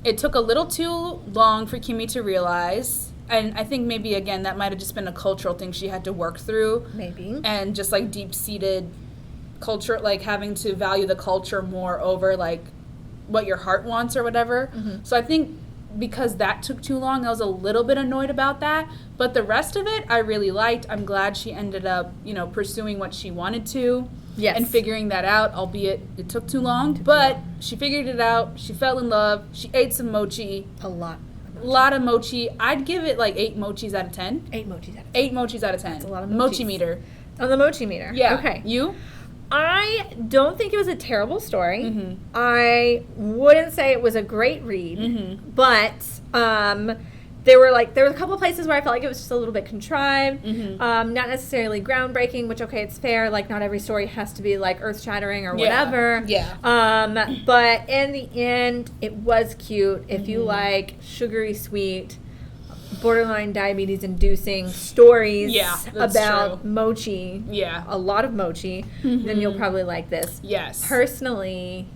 it took a little too long for Kimi to realize, and I think maybe, again, that might have just been a cultural thing she had to work through. Maybe. And just, like, deep-seated culture, like, having to value the culture more over, like, what your heart wants or whatever. So I think because that took too long, I was a little bit annoyed about that. But the rest of it, I really liked. I'm glad she ended up, pursuing what she wanted to. Yes. And figuring that out, albeit it took too long. But she figured it out. She fell in love. She ate some mochi. A lot. A lot of mochi. I'd give it like 8 mochis out of 10. 8 mochis out of 10. 8 mochis out of 10. That's a lot of Mochi mochis. meter. On the mochi meter. Yeah. Okay. You? I don't think it was a terrible story. I wouldn't say it was a great read, but there were a couple of places where I felt like it was just a little bit contrived, not necessarily groundbreaking, which, okay, it's fair. Like, not every story has to be, like, earth-shattering or whatever. Yeah. But in the end, it was cute. If you like sugary sweet, borderline diabetes-inducing stories about true. mochi, a lot of mochi, then you'll probably like this. Yes. Personally,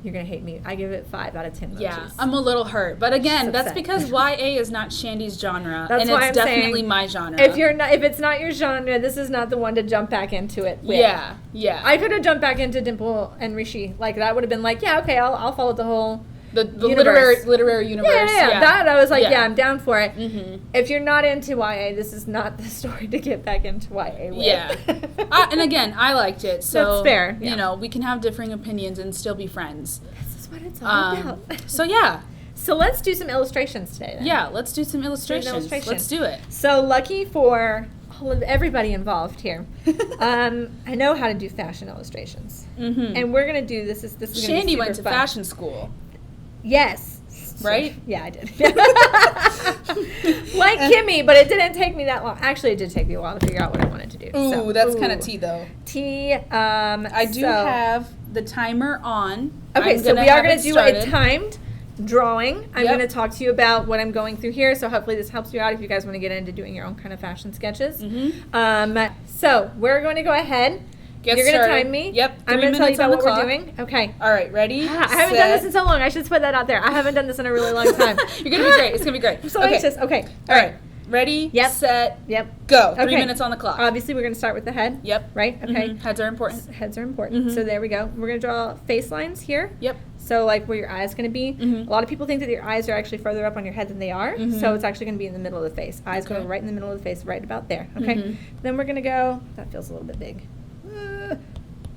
you're going to hate me. I give it 5 out of 10 mochis. Yeah, I'm a little hurt. But again, that's upset. because YA is not Shandy's genre. That's and why it's I'm definitely saying, my genre. If it's not your genre, this is not the one to jump back into it with. Yeah. I could have jumped back into Dimple and Rishi. Like, that would have been like, yeah, okay, I'll follow the whole... The universe. literary universe. Yeah. That I was like, Yeah. I'm down for it. If you're not into YA, this is not the story to get back into YA with. Yeah. And again, I liked it. So, That's fair. Yeah. We can have differing opinions and still be friends. This is what it's all about. So, yeah. So let's do some illustrations today then. Yeah, let's do some illustrations. Let's do it. So lucky for all of everybody involved here, I know how to do fashion illustrations. And we're going to do this. This is gonna Shandy be super went to fun. fashion school. Yes. Right? Yeah, I did. Like Kimmy, but it didn't take me that long. Actually, it did take me a while to figure out what I wanted to do. Ooh, that's kind of tea, though. Tea. I do have the timer on. Okay, so we are going to do a timed drawing. I'm going to talk to you about what I'm going through here, so hopefully this helps you out if you guys want to get into doing your own kind of fashion sketches. So we're going to go ahead. You're going to time me. Yep. I'm going to tell you about what we're doing. Okay. All right, ready? I haven't done this in so long. I should put that out there. I haven't done this in a really long time. You're going to be great. It's going to be great. I'm so anxious. Okay. All right. Ready, set, go. 3 minutes on the clock. Obviously, we're going to start with the head. Yep. Right? Okay. Heads are important. Heads are important. So there we go. We're going to draw face lines here. Yep. So like where your eye is going to be. A lot of people think that your eyes are actually further up on your head than they are. So it's actually going to be in the middle of the face. Eyes go right in the middle of the face, right about there. Okay. Then we're going to go. That feels a little bit big.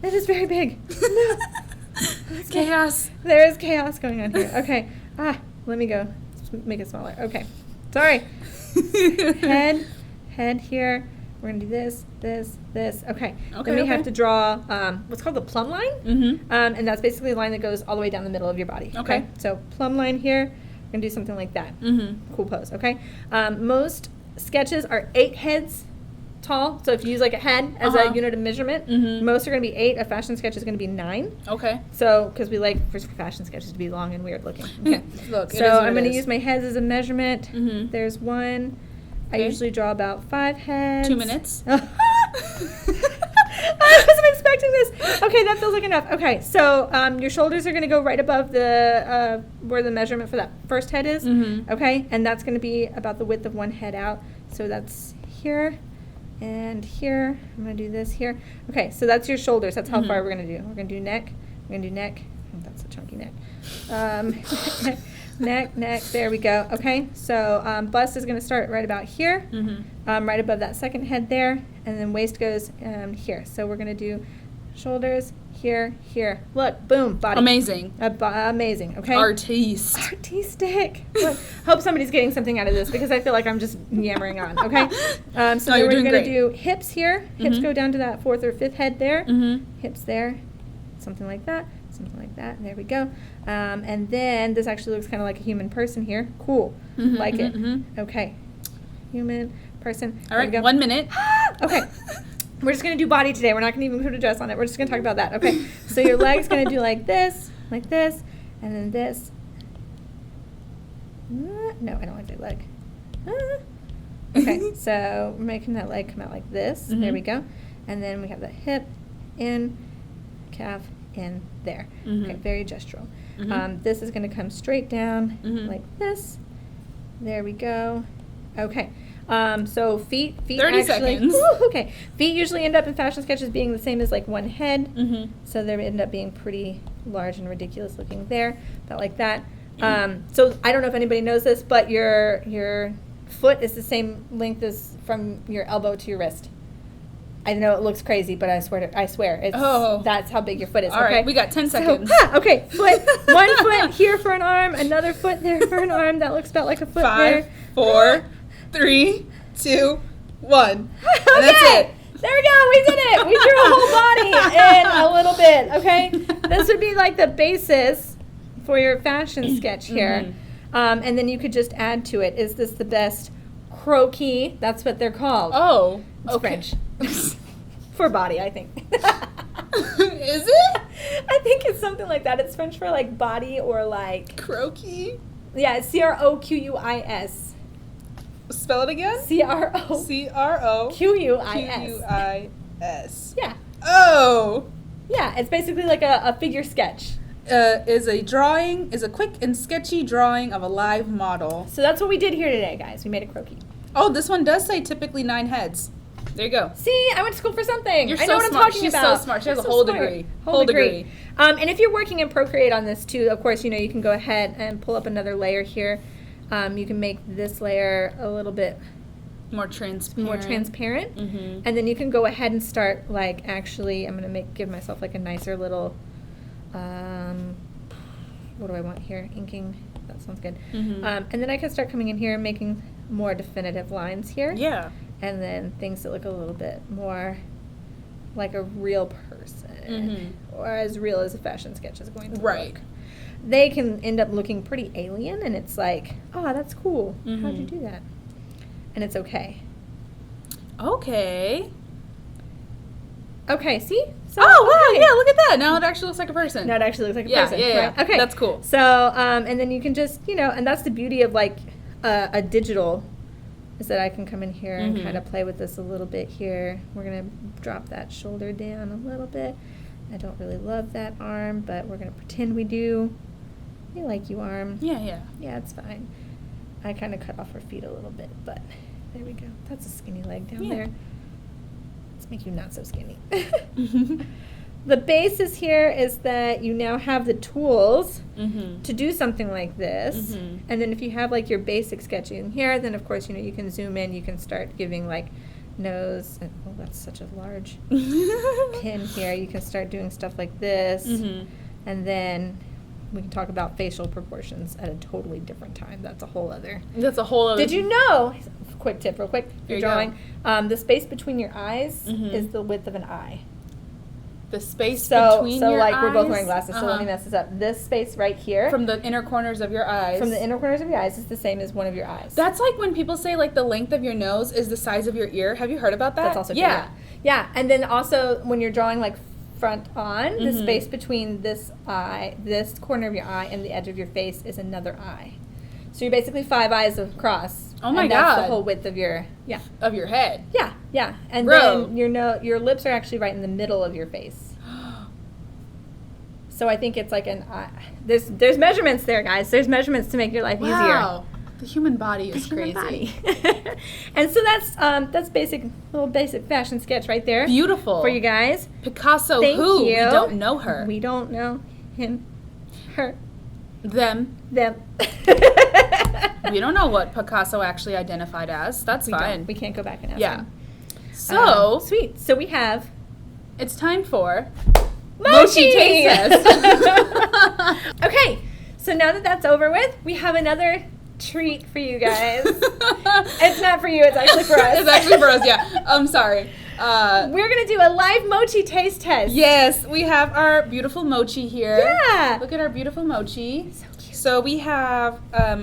That is very big. No. Chaos. There is chaos going on here. Okay. Let me go. Let's make it smaller. Okay. Sorry. Head here. We're going to do this. Okay. Then we have to draw what's called the plumb line. And that's basically a line that goes all the way down the middle of your body. Okay. So plumb line here. We're going to do something like that. Cool pose. Okay. Most sketches are 8 heads tall. So if you use like a head as a unit of measurement, most are going to be 8. A fashion sketch is going to be 9. Okay. So because we like for fashion sketches to be long and weird looking. Okay. Look, so I'm going to use my heads as a measurement. There's 1. I usually draw about 5 heads. 2 minutes. I wasn't expecting this. Okay, that feels like enough. Okay, so your shoulders are going to go right above the where the measurement for that first head is. Okay, and that's going to be about the width of 1 head out. So that's here and here. I'm going to do this here. Okay, so that's your shoulders. That's how far we're going to do. We're going to do neck. We're going to do neck. Oh, that's a chunky neck. Neck, there we go. Okay, so bust is going to start right about here, right above that second head there, and then waist goes here. So we're going to do shoulders here. Look, boom, body. Amazing. Amazing, okay? Artistic. Look, hope somebody's getting something out of this because I feel like I'm just yammering on, okay? So you're we're doing going to great. do hips here. Hips go down to that 4th or 5th head there. Hips there, something like that. There we go. And then this actually looks kind of like a human person here. Cool. Like it. Okay. Human person. All right, 1 minute. Okay. We're just going to do body today. We're not going to even put a dress on it. We're just going to talk about that. Okay. So your leg's going to do like this, and then this. No, I don't like that leg. Okay. So we're making that leg come out like this. There we go. And then we have the hip in, calf in there. Okay, very gestural. This is going to come straight down like this. There we go. Okay. So feet 30 actually, seconds. Okay. Feet usually end up in fashion sketches being the same as like 1 head. So they end up being pretty large and ridiculous looking there, about like that. So I don't know if anybody knows this, but your foot is the same length as from your elbow to your wrist. I know it looks crazy, but I swear that's how big your foot is. All right, we got 10 seconds. Okay, foot. One foot here for an arm, another foot there for an arm. That looks about like a foot 5, there. 4, 3, 2, 1. And Okay. that's it. There we go. We did it. We drew a whole body in a little bit. Okay, this would be like the basis for your fashion sketch here, and then you could just add to it. Is this the best croquis? That's what they're called. Oh, It's French. For body, I think. Is it? I think it's something like that. It's French for like body or like... Croquis? Yeah, it's CROQUIS. Spell it again? CROQUIS. CROQUIS. Yeah. Oh! Yeah, it's basically like a figure sketch. Is a quick and sketchy drawing of a live model. So that's what we did here today, guys. We made a croquis. Oh, this one does say typically 9 heads. There you go. See, I went to school for something. You're I know so what smart. I'm talking She's about. so smart. She has She's a so whole smart. degree. Whole degree. And if you're working in Procreate on this too, of course, you can go ahead and pull up another layer here. You can make this layer a little bit more transparent. And then you can go ahead and start like actually, I'm going to give myself like a nicer little, what do I want here? Inking. That sounds good. And then I can start coming in here and making more definitive lines here. Yeah. And then things that look a little bit more like a real person, or as real as a fashion sketch is going to look. They can end up looking pretty alien, and it's like, oh, that's cool. How'd you do that? And it's okay. Okay, see? So, wow, yeah, look at that. Now it actually looks like a person. Now it actually looks like a person. Yeah. Right? Okay. That's cool. So, and then you can just, and that's the beauty of like a digital, is that I can come in here and kind of play with this a little bit here. We're going to drop that shoulder down a little bit. I don't really love that arm, but we're going to pretend we do. I like you, arm. Yeah. Yeah, it's fine. I kind of cut off her feet a little bit, but there we go. That's a skinny leg down there. Let's make you not so skinny. The basis here is that you now have the tools to do something like this. And then if you have like your basic sketch in here, then of course, you can zoom in, you can start giving like nose, and oh, that's such a large pin here. You can start doing stuff like this. And then we can talk about facial proportions at a totally different time. That's a whole other. Did you know? Quick tip, real quick. If you're drawing, the space between your eyes is the width of an eye. The space between your eyes? So, like, we're both wearing glasses, so let me mess this up. This space right here. From the inner corners of your eyes. From the inner corners of your eyes is the same as one of your eyes. That's like when people say, like, the length of your nose is the size of your ear. Have you heard about that? That's also true, yeah. And then also, when you're drawing, like, front on, the space between this eye, this corner of your eye, and the edge of your face is another eye. So you're basically 5 eyes across. Oh my and God. That's the whole width of your head. Yeah. And then your lips are actually right in the middle of your face. So I think it's like an eye. There's measurements there, guys. There's measurements to make your life easier. Wow. The human body is crazy. And so that's little basic fashion sketch right there. Beautiful. For you guys. Picasso. Thank who? you. We don't know her. We don't know him, her, them. We don't know what Picasso actually identified as. That's fine. We can't go back and ask him. So sweet. So we have. It's time for Mochi Taste Test. Okay, so now that that's over with, we have another treat for you guys. It's not for you, it's actually for us. It's actually for us, yeah. I'm sorry. We're going to do a live mochi taste test. Yes, we have our beautiful mochi here. Yeah. Look at our beautiful mochi. So cute. So we have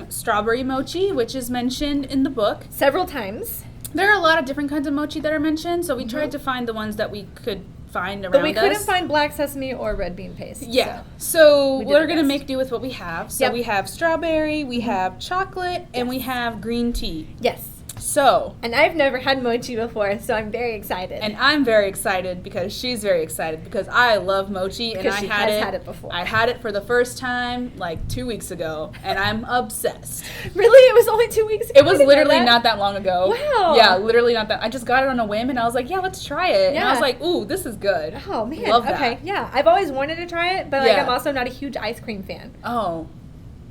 strawberry mochi, which is mentioned in the book. Several times. There are a lot of different kinds of mochi that are mentioned, so we tried to find the ones that we could find around us. But we couldn't find black sesame or red bean paste. Yeah. So we're going to best. make do with what we have. So we have strawberry, we have chocolate, and we have green tea. Yes. So. And I've never had mochi before, so I'm very excited. And I'm very excited because she's very excited because I love mochi. Because and she I has had it before. I had it for the first time like 2 weeks ago, and I'm obsessed. Really? It was only 2 weeks ago? It was literally not that long ago. Wow. Yeah, literally not that. I just got it on a whim, and I was like, yeah, let's try it. Yeah. And I was like, ooh, this is good. Oh, man. Love that. Okay, yeah. I've always wanted to try it, but like Yeah. I'm also not a huge ice cream fan. Oh.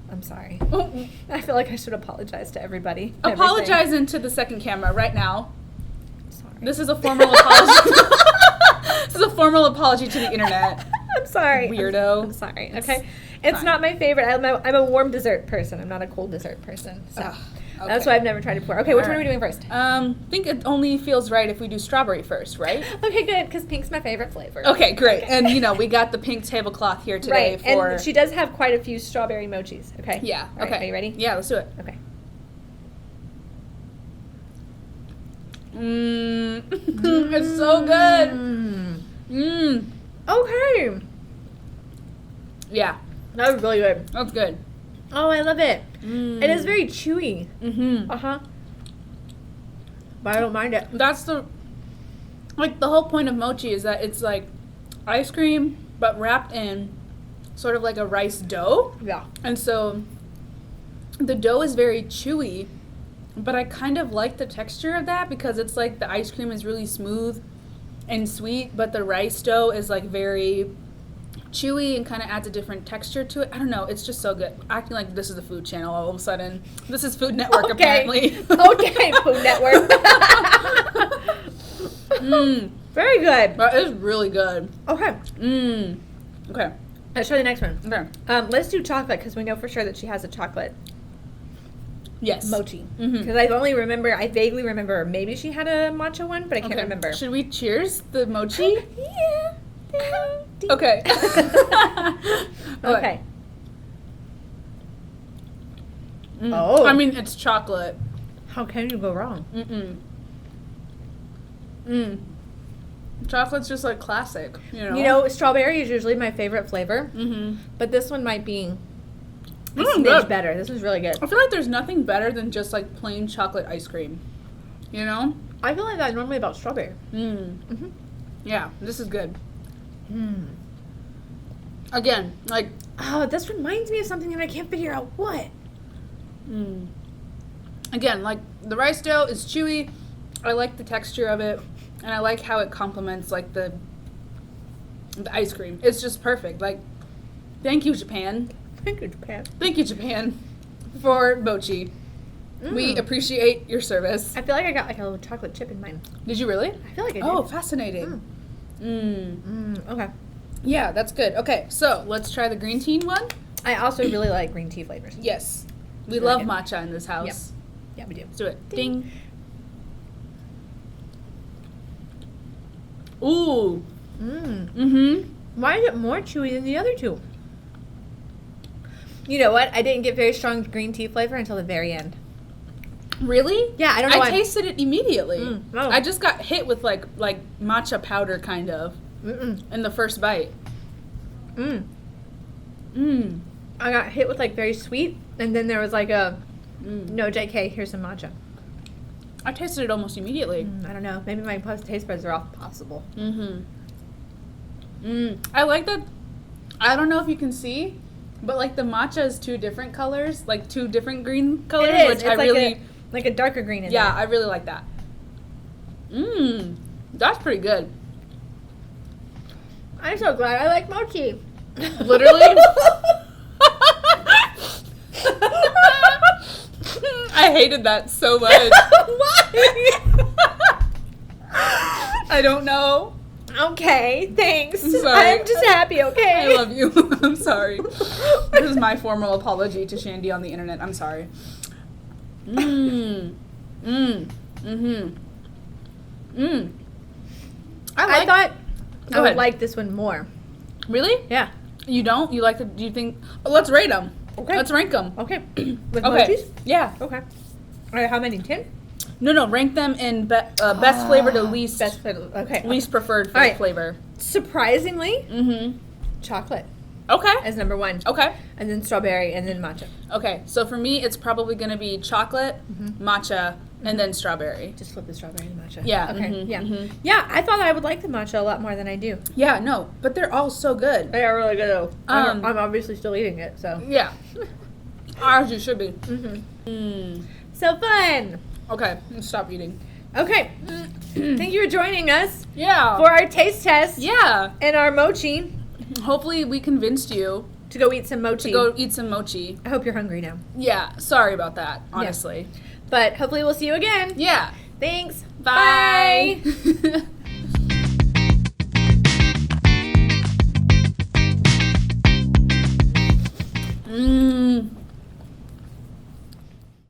I'm sorry. I feel like I should apologize to everybody. Apologizing to the second camera right now. Sorry. This is a formal apology. This is a formal apology to the internet. I'm sorry. Weirdo. I'm sorry. Okay. It's fine. not my favorite. I'm a warm dessert person. I'm not a cold dessert person. So Okay. that's why I've never tried it before. Okay, which one are we doing first? I think it only feels right if we do strawberry first, right? Okay, good, because pink's my favorite flavor. Okay, great. Okay. And, you know, we got the pink tablecloth here today right. for... And she does have quite a few strawberry mochis. Okay? Yeah, All right, okay. Are you ready? Yeah, let's do it. Okay. It's so good. Okay. Yeah, That was really good. that's good. Oh, I love it. It is very chewy. Uh-huh. But I don't mind it. That's the whole point of mochi is that it's like ice cream, but wrapped in sort of like a rice dough. Yeah. And so the dough is very chewy, but I kind of like the texture of that because it's like the ice cream is really smooth and sweet, but the rice dough is like very chewy and kind of adds a different texture to it. I don't know. It's just so good. Acting like this is a food channel all of a sudden. This is Food Network, apparently. Okay, Food Network. Very good. But it's really good. Okay. Okay. Let's try the next one. Okay. Let's do chocolate because we know for sure that she has a chocolate Yes. mochi. Because I vaguely remember maybe she had a matcha one, but I can't remember. Should we cheers the mochi? Yeah. Okay. Okay. Oh. I mean, it's chocolate. How can you go wrong? Chocolate's just like classic, you know? You know, strawberry is usually my favorite flavor, but this one might be a smidge good. better. This is really good. I feel like there's nothing better than just like plain chocolate ice cream, you know? I feel like that's normally about strawberry. Yeah, this is good. Again, like... Oh, this reminds me of something and I can't figure out what. Again, like, the rice dough is chewy. I like the texture of it. And I like how it complements, like, the ice cream. It's just perfect. Like, thank you, Japan. Thank you, Japan. Thank you, Japan, for mochi. We appreciate your service. I feel like I got like a little chocolate chip in mine. Did you really? I feel like I did. Oh, fascinating. Okay. Yeah, that's good. Okay, so let's try the green tea one. I also really like green tea flavors. Yes. We Really love good. matcha in this house. Yeah, we do. Let's do it. Ding. Ooh. Why is it more chewy than the other two? You know what? I didn't get very strong green tea flavor until the very end. Really? Yeah, I don't know. I tasted it immediately. Oh. I just got hit with like matcha powder kind of in the first bite. I got hit with like very sweet, and then there was like a no, JK, here's some matcha. I tasted it almost immediately. I don't know. Maybe my taste buds are off. Possible. I like that. I don't know if you can see, but like the matcha is two different colors, like two different green colors, It is. which It's I like really like a darker green in yeah, there. I really like that. That's pretty good. I'm so glad I like mochi. Literally. I hated that so much. Why? I don't know. Okay, thanks. Sorry. I'm just happy, okay? I love you. I'm sorry. This is my formal apology to Shandy on the internet. I'm sorry. I thought Go I would ahead. like this one more. Really? Yeah. You don't? You like the? Do you think? Oh, let's rate them. Okay. Let's rank them. Okay. With Okay. mochis? Yeah. Okay. All right, how many? 10? No. Rank them in best flavor to least Best flavor. Okay. least preferred All right. flavor. Surprisingly, chocolate Okay. as number 1. Okay. And then strawberry, and then matcha. Okay. So for me, it's probably gonna be chocolate, matcha, and then strawberry. Just flip the strawberry and matcha. Yeah. Okay. Yeah, I thought I would like the matcha a lot more than I do. Yeah, no, but they're all so good. They are really good though. I'm obviously still eating it, so. Yeah. As you should be. So fun. Okay, let's stop eating. Okay. Thank you for joining us Yeah. for our taste test. Yeah. And our mochi. Hopefully we convinced you To go eat some mochi. to go eat some mochi. I hope you're hungry now. Yeah, sorry about that, honestly. But hopefully we'll see you again. Yeah. Thanks. Bye. Bye.